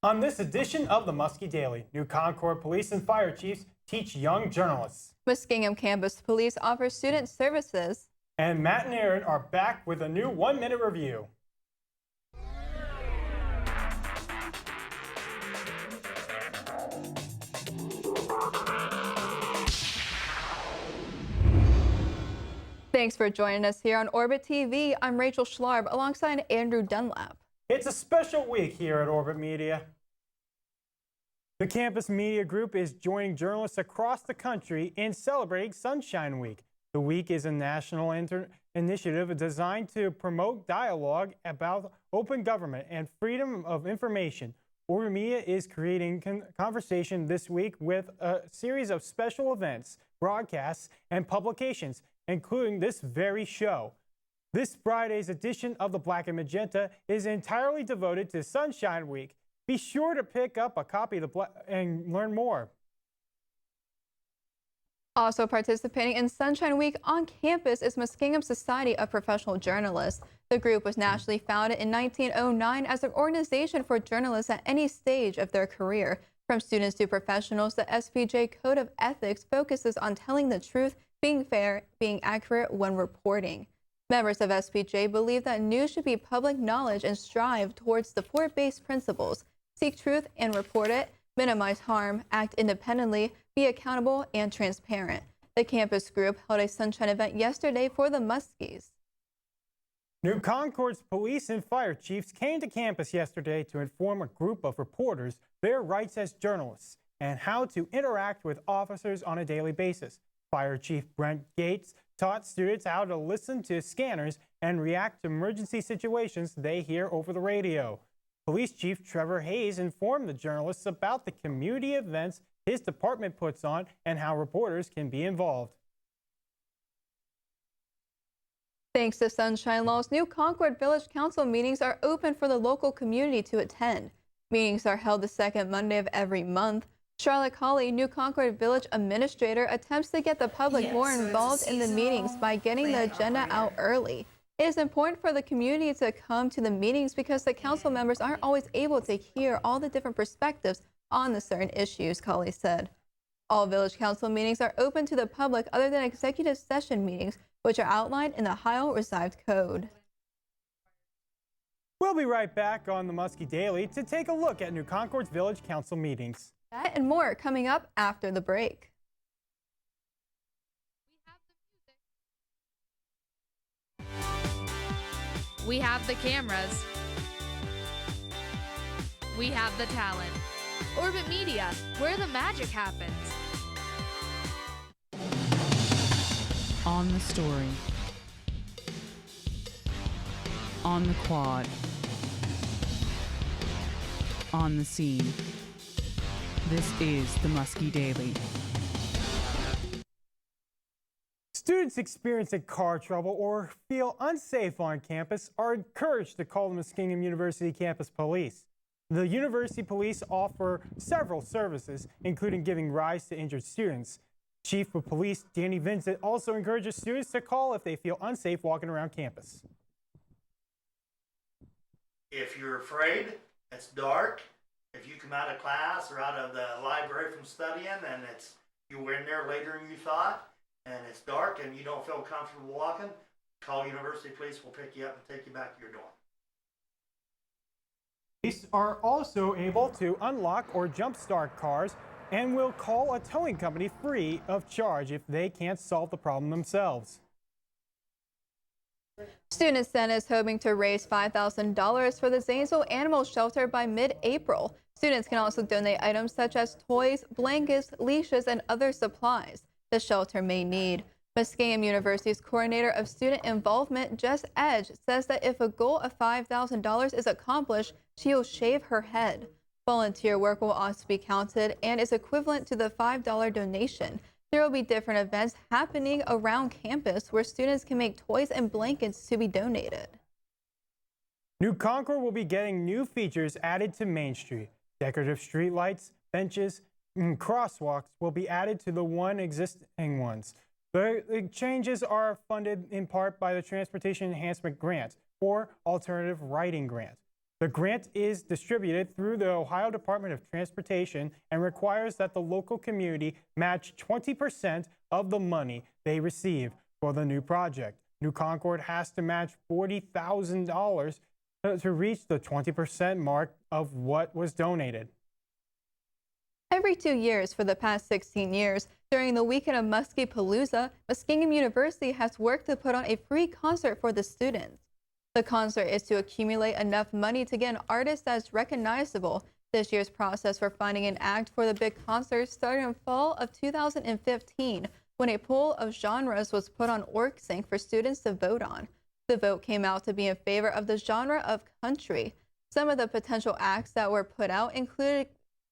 On this edition of the Muskie Daily, New Concord police and fire chiefs teach young journalists. Muskingum Campus Police offers student services. And Matt and Aaron are back with a new 1-minute review. Thanks for joining us here on Orbit TV. I'm Rachel Schlarb alongside Andrew Dunlap. It's a special week here at Orbit Media. The Campus Media Group is joining journalists across the country in celebrating Sunshine Week. The week is a national initiative designed to promote dialogue about open government and freedom of information. Orbit Media is creating conversation this week with a series of special events, broadcasts, and publications, including this very show. This Friday's edition of the Black and Magenta is entirely devoted to Sunshine Week. Be sure to pick up a copy of and learn more. Also participating in Sunshine Week on campus is Muskingum Society of Professional Journalists. The group was nationally founded in 1909 as an organization for journalists at any stage of their career. From students to professionals, the SPJ Code of Ethics focuses on telling the truth, being fair, being accurate when reporting. Members of SPJ believe that news should be public knowledge and strive towards the four-based principles: seek truth and report it, minimize harm, act independently, be accountable, and transparent. The campus group held a sunshine event yesterday for the Muskies. New Concord's police and fire chiefs came to campus yesterday to inform a group of reporters their rights as journalists and how to interact with officers on a daily basis. Fire Chief Brent Gates taught students how to listen to scanners and react to emergency situations they hear over the radio. Police Chief Trevor Hayes informed the journalists about the community events his department puts on and how reporters can be involved. Thanks to sunshine laws, New Concord Village Council meetings are open for the local community to attend. Meetings are held the second Monday of every month. Charlotte Colley, New Concord Village Administrator, attempts to get the public more involved in the meetings by getting the agenda out early. It is important for the community to come to the meetings because the council members aren't always able to hear all the different perspectives on the certain issues, Colley said. All Village Council meetings are open to the public other than executive session meetings, which are outlined in the Ohio Revised Code. We'll be right back on the Muskie Daily to take a look at New Concord's Village Council meetings. That and more coming up after the break. We have the cameras. We have the talent. Orbit Media, where the magic happens. On the story. On the quad. On the scene. This is the Muskie Daily. Students experiencing car trouble or feel unsafe on campus are encouraged to call the Muskingum University Campus Police. The University Police offer several services, including giving rides to injured students. Chief of Police Danny Vincent also encourages students to call if they feel unsafe walking around campus. If you're afraid, it's dark. If you come out of class or out of the library from studying and you were in there later than you thought and it's dark and you don't feel comfortable walking, call University Police. We'll pick you up and take you back to your dorm. Police are also able to unlock or jumpstart cars and will call a towing company free of charge if they can't solve the problem themselves. Student Senate is hoping to raise $5,000 for the Zanesville Animal Shelter by mid-April. Students can also donate items such as toys, blankets, leashes, and other supplies the shelter may need. Muskingum University's coordinator of student involvement, Jess Edge, says that if a goal of $5,000 is accomplished, she will shave her head. Volunteer work will also be counted and is equivalent to the $5 donation. There will be different events happening around campus where students can make toys and blankets to be donated. New Concord will be getting new features added to Main Street. Decorative streetlights, benches, and crosswalks will be added to the existing ones. The changes are funded in part by the Transportation Enhancement Grant or Alternative Writing Grant. The grant is distributed through the Ohio Department of Transportation and requires that the local community match 20% of the money they receive for the new project. New Concord has to match $40,000 to reach the 20% mark of what was donated. Every 2 years for the past 16 years, during the weekend of Muskie Palooza, Muskingum University has worked to put on a free concert for the students. The concert is to accumulate enough money to get an artist that's recognizable. This year's process for finding an act for the big concert started in fall of 2015 when a poll of genres was put on OrgSync for students to vote on. The vote came out to be in favor of the genre of country. Some of the potential acts that were put out included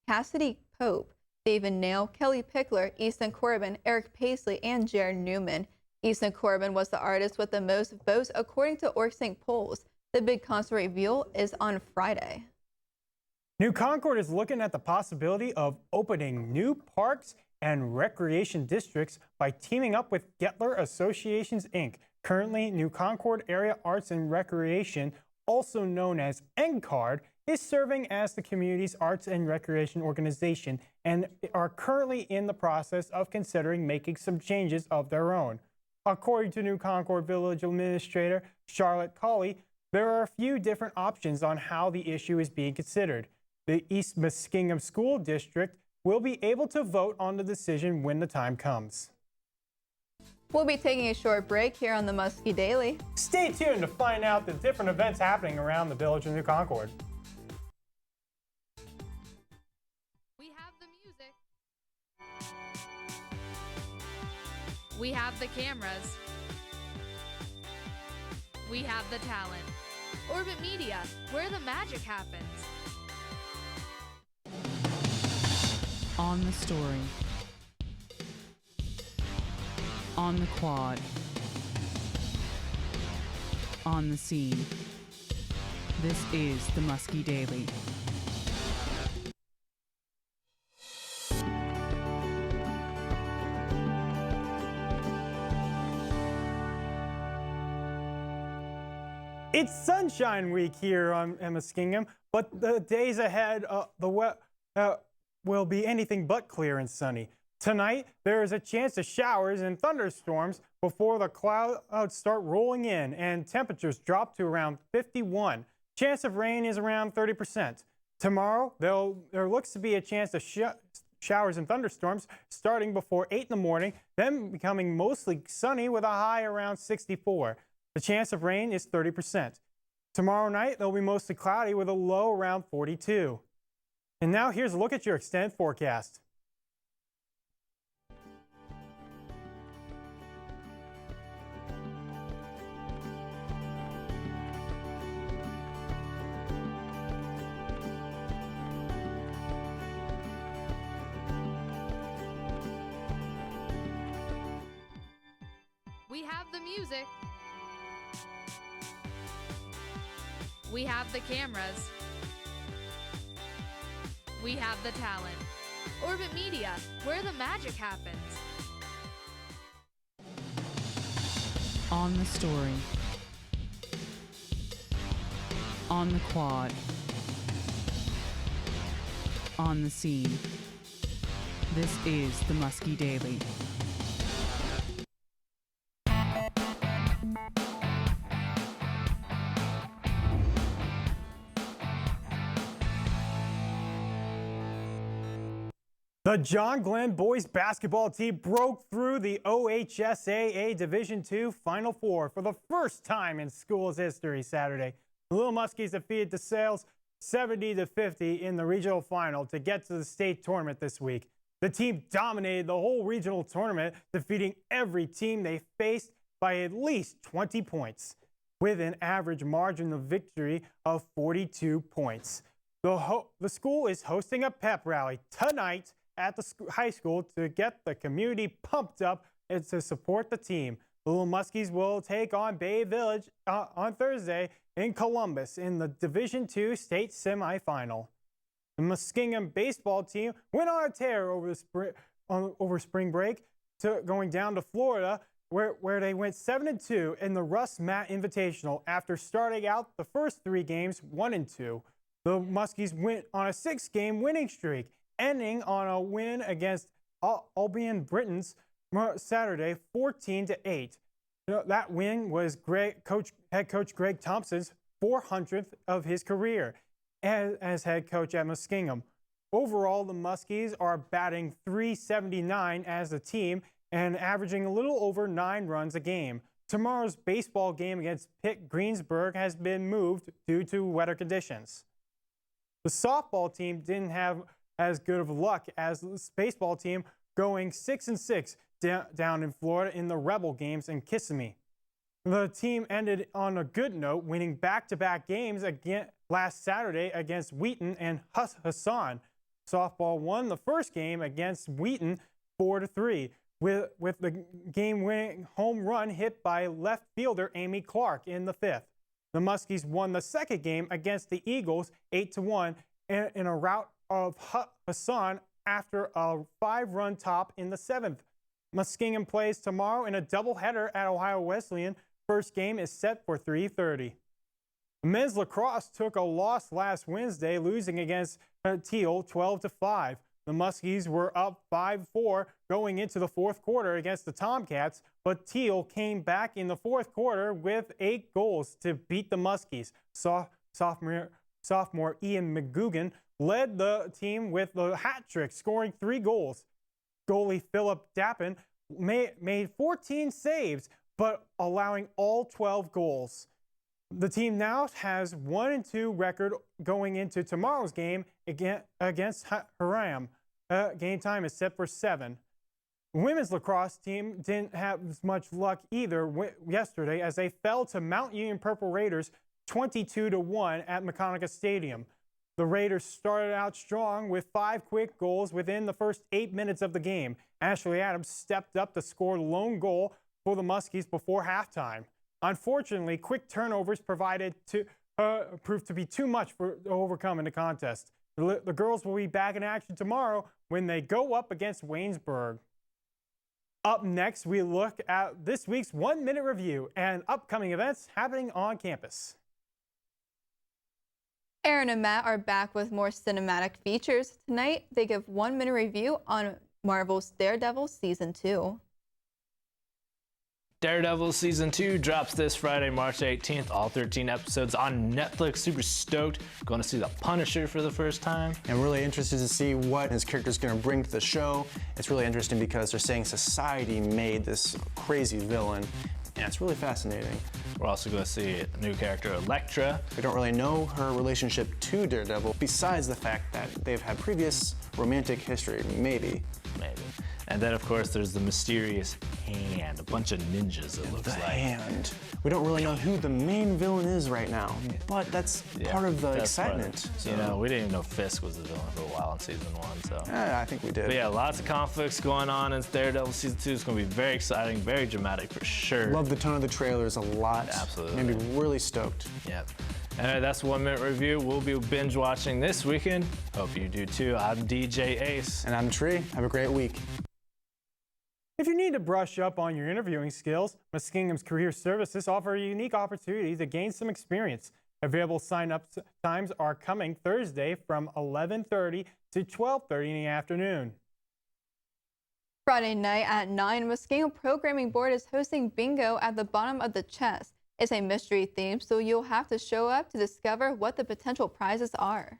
Cassidy Pope, David Nail, Kelly Pickler, Easton Corbin, Eric Paisley, and Jared Newman. Easton Corbin was the artist with the most votes according to OrgSync polls. The big concert reveal is on Friday. New Concord is looking at the possibility of opening new parks and recreation districts by teaming up with Gettler Associations, Inc. Currently, New Concord Area Arts and Recreation, also known as NCARD, is serving as the community's arts and recreation organization and are currently in the process of considering making some changes of their own. According to New Concord Village Administrator Charlotte Colley, there are a few different options on how the issue is being considered. The East Muskingum School District will be able to vote on the decision when the time comes. We'll be taking a short break here on the Muskie Daily. Stay tuned to find out the different events happening around the village of New Concord. We have the music. We have the cameras. We have the talent. Orbit Media, where the magic happens. On the story. On the quad. On the scene. This is the Muskie Daily. It's Sunshine Week here on Muskingum, but the days ahead will be anything but clear and sunny. Tonight, there is a chance of showers and thunderstorms before the clouds start rolling in and temperatures drop to around 51. Chance of rain is around 30%. Tomorrow, there looks to be a chance of showers and thunderstorms starting before 8 in the morning, then becoming mostly sunny with a high around 64. The chance of rain is 30%. Tomorrow night, they'll be mostly cloudy with a low around 42. And now here's a look at your extended forecast. We have the music. We have the cameras. We have the talent. Orbit Media, where the magic happens. On the story. On the quad. On the scene. This is the Muskie Daily. The John Glenn boys basketball team broke through the OHSAA Division II Final Four for the first time in school's history Saturday. The Little Muskies defeated DeSales 70-50 in the regional final to get to the state tournament this week. The team dominated the whole regional tournament, defeating every team they faced by at least 20 points, with an average margin of victory of 42 points. The school is hosting a pep rally tonight at the high school to get the community pumped up and to support the team. The Little Muskies will take on Bay Village on Thursday in Columbus in the Division II state semifinal. The Muskingum baseball team went on a tear over spring break, going down to Florida where they went 7-2 in the Russ Matt Invitational after starting out the first 3 games 1-2. The Muskies went on a 6-game winning streak, ending on a win against Albion Britons Saturday, 14-8. That win was head coach Greg Thompson's 400th of his career as head coach at Muskingum. Overall, the Muskies are batting .379 as a team and averaging a little over 9 runs a game. Tomorrow's baseball game against Pitt Greensburg has been moved due to weather conditions. The softball team didn't have as good of luck as the baseball team, going 6-6 down in Florida in the Rebel games in Kissimmee. The team ended on a good note, winning back-to-back games again last Saturday against Wheaton and Hassan. Softball won the first game against Wheaton 4-3, with the game-winning home run hit by left fielder Amy Clark in the 5th. The Muskies won the second game against the Eagles 8-1 in a rout of Hassan after a 5-run top in the 7th. Muskingum plays tomorrow in a doubleheader at Ohio Wesleyan. First game is set for 3:30. Men's lacrosse took a loss last Wednesday, losing against Teal 12-5. The Muskies were up 5-4 going into the 4th quarter against the Tomcats, but Teal came back in the 4th quarter with 8 goals to beat the Muskies. Sophomore Ian McGugan led the team with the hat trick, scoring 3 goals. Goalie Philip Dappin made 14 saves, but allowing all 12 goals. The team now has 1-2 record going into tomorrow's game against Haram. Game time is set for 7. The women's lacrosse team didn't have as much luck either yesterday as they fell to Mount Union Purple Raiders 22-1 at McConaughey Stadium. The Raiders started out strong with 5 quick goals within the first 8 minutes of the game. Ashley Adams stepped up to score the lone goal for the Muskies before halftime. Unfortunately, quick turnovers proved to be too much to overcome in the contest. The girls will be back in action tomorrow when they go up against Waynesburg. Up next, we look at this week's 1-minute review and upcoming events happening on campus. Aaron and Matt are back with more cinematic features. Tonight, they give 1-minute review on Marvel's Daredevil Season 2. Daredevil Season 2 drops this Friday, March 18th. All 13 episodes on Netflix. Super stoked. Going to see the Punisher for the first time. I'm really interested to see what his character's going to bring to the show. It's really interesting because they're saying society made this crazy villain, and it's really fascinating. We're also going to see a new character, Elektra. We don't really know her relationship to Daredevil, besides the fact that they've had previous romantic history, maybe. Maybe. And then, of course, there's the mysterious hand, a bunch of ninjas, it looks like. The hand. We don't really know who the main villain is right now, but that's part of the excitement. You know, we didn't even know Fisk was the villain for a while in Season 1, so. I think we did. But yeah, lots of conflicts going on in Daredevil Season 2. It's going to be very exciting, very dramatic for sure. Love the tone of the trailers a lot. Absolutely. Made me really stoked. Yep. Anyway, that's 1-minute review. We'll be binge watching this weekend. Hope you do too. I'm DJ Ace. And I'm Tree. Have a great week. If you need to brush up on your interviewing skills, Muskingum's Career Services offer a unique opportunity to gain some experience. Available sign-up times are coming Thursday from 11:30 to 12:30 in the afternoon. Friday night at 9, Muskingum Programming Board is hosting bingo at the bottom of the chest. It's a mystery theme, so you'll have to show up to discover what the potential prizes are.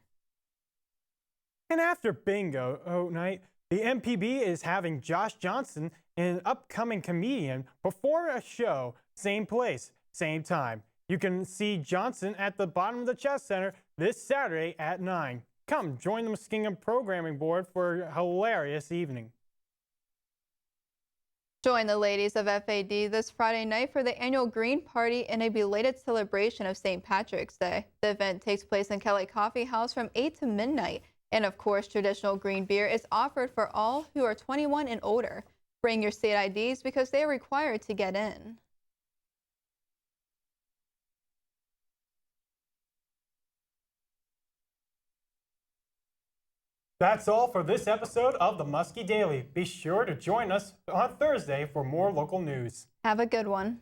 And after bingo night, the MPB is having Josh Johnson, an upcoming comedian, perform a show, same place, same time. You can see Johnson at the bottom of the Chess Center this Saturday at 9. Come join the Muskingum Programming Board for a hilarious evening. Join the ladies of FAD this Friday night for the annual Green Party in a belated celebration of St. Patrick's Day. The event takes place in Kelly Coffee House from 8 to midnight. And of course, traditional green beer is offered for all who are 21 and older. Bring your state IDs because they are required to get in. That's all for this episode of the Muskie Daily. Be sure to join us on Thursday for more local news. Have a good one.